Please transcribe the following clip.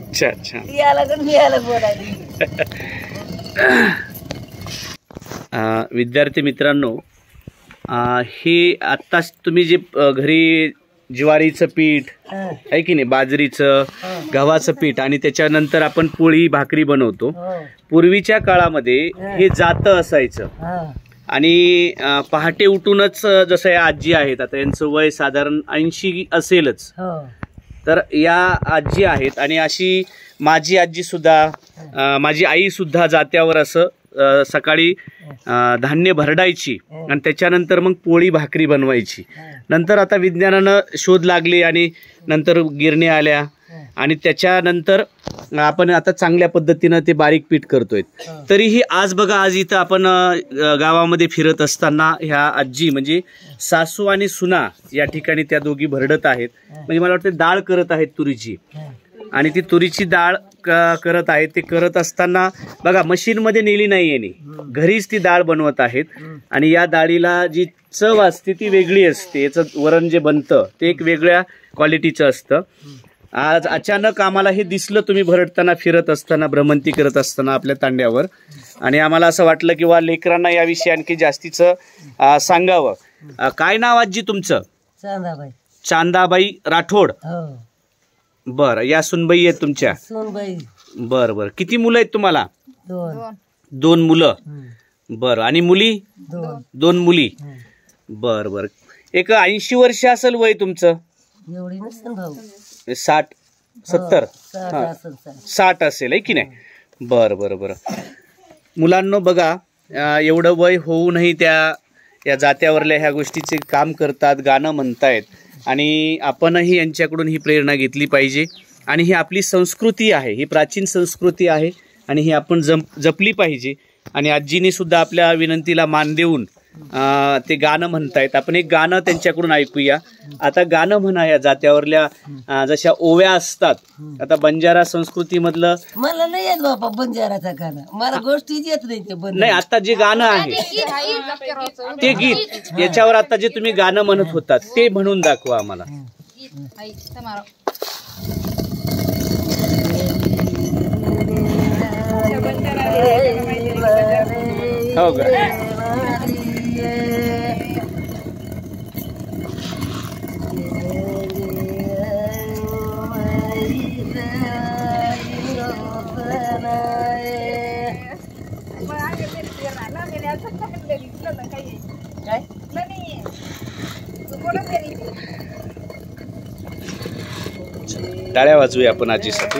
अच्छा अच्छा विद्यार्थी मित्रांनो, हे आत्ताच तुम्ही जे घरी ज्वारीचं पीठ आहे की नाही, बाजरीचं, गव्हाचं पीठ आणि त्याच्यानंतर आपण पोळी भाकरी बनवतो. पूर्वीच्या काळामध्ये हे जातं असायचं आणि पहाटे उठूनच, जसं या आजी आहेत, आता यांचं वय साधारण 80 असेलच, तर या आजी आहेत. आणि अशी माझी आजी सुद्धा, माझी आई सुद्धा जात्यावर असं सकाळी धान्य भरडायची आणि त्याच्यानंतर मग पोळी भाकरी बनवायची. नंतर आता विज्ञानानं शोध लागले आणि नंतर गिरण्या आल्या आणि त्याच्यानंतर आपण आता चांगल्या पद्धतीनं ते बारीक पीठ करतोय. तरीही आज बघा, आज इथं आपण गावामध्ये फिरत असताना ह्या आजी म्हणजे सासू आणि सुना या ठिकाणी त्या दोघी भरडत आहेत. म्हणजे मला वाटतं डाळ करत आहेत तुरीची, आणि ती तुरीची डाळ करत आहेत. ते करत असताना बघा, मशीनमध्ये नेली नाही यांनी, घरीच ती डाळ बनवत आहेत. आणि या डाळीला जी चव असते ती वेगळी असते. याचं वरण जे बनतं ते एक वेगळ्या क्वालिटीचं असतं. आज अचानक आम्हाला हे दिसलं, तुम्ही भरडताना, फिरत असताना, भ्रमंती करत असताना आपल्या तांड्यावर, आणि आम्हाला असं वाटलं की वा, लेकरांना याविषयी आणखी जास्तीचं सांगावं. काय नाव आजी तुमचं? चांदाबाई. चांदाबाई राठोड. बर, या सुनबाई आहेत तुमच्या? बर बर. किती मुलं आहेत तुम्हाला? 2 मुलं. बर. आणि मुली? 2 मुली. बर बर. एक 80 वर्ष असेल वय तुमचं? एवढी नसेल भाऊ. 60 70 60 असेल, आहे की नाही? बर बर बर. मुलांना बघा, एवढं वय होऊनही त्या या जात्यावरल्या ह्या गोष्टीचे काम करतात, गाणं म्हणतायत. आणि आपणही यांच्याकडून ही प्रेरणा घेतली पाहिजे. आणि ही आपली संस्कृती आहे, ही प्राचीन संस्कृती आहे आणि ही आपण जपली पाहिजे. आणि आजींनी सुद्धा आपल्या विनंतीला मान देऊन ते गाणं म्हणतायत. आपण एक गाणं त्यांच्याकडून ऐकूया. आता गाणं म्हणा या जात्यावरल्या जशा ओव्या असतात. आता बंजारा संस्कृतीमधलं मला नाही येत बाबा बंजाराचा गाणं, मला गोष्टीच येत नाही. ते नाही, आता जे गाणं आहे ते गीत, याच्यावर आता जे तुम्ही गाणं म्हणत होतात ते म्हणून दाखवा आम्हाला. हो का? टाळ्या वाजवूया आपण आजीसाठी.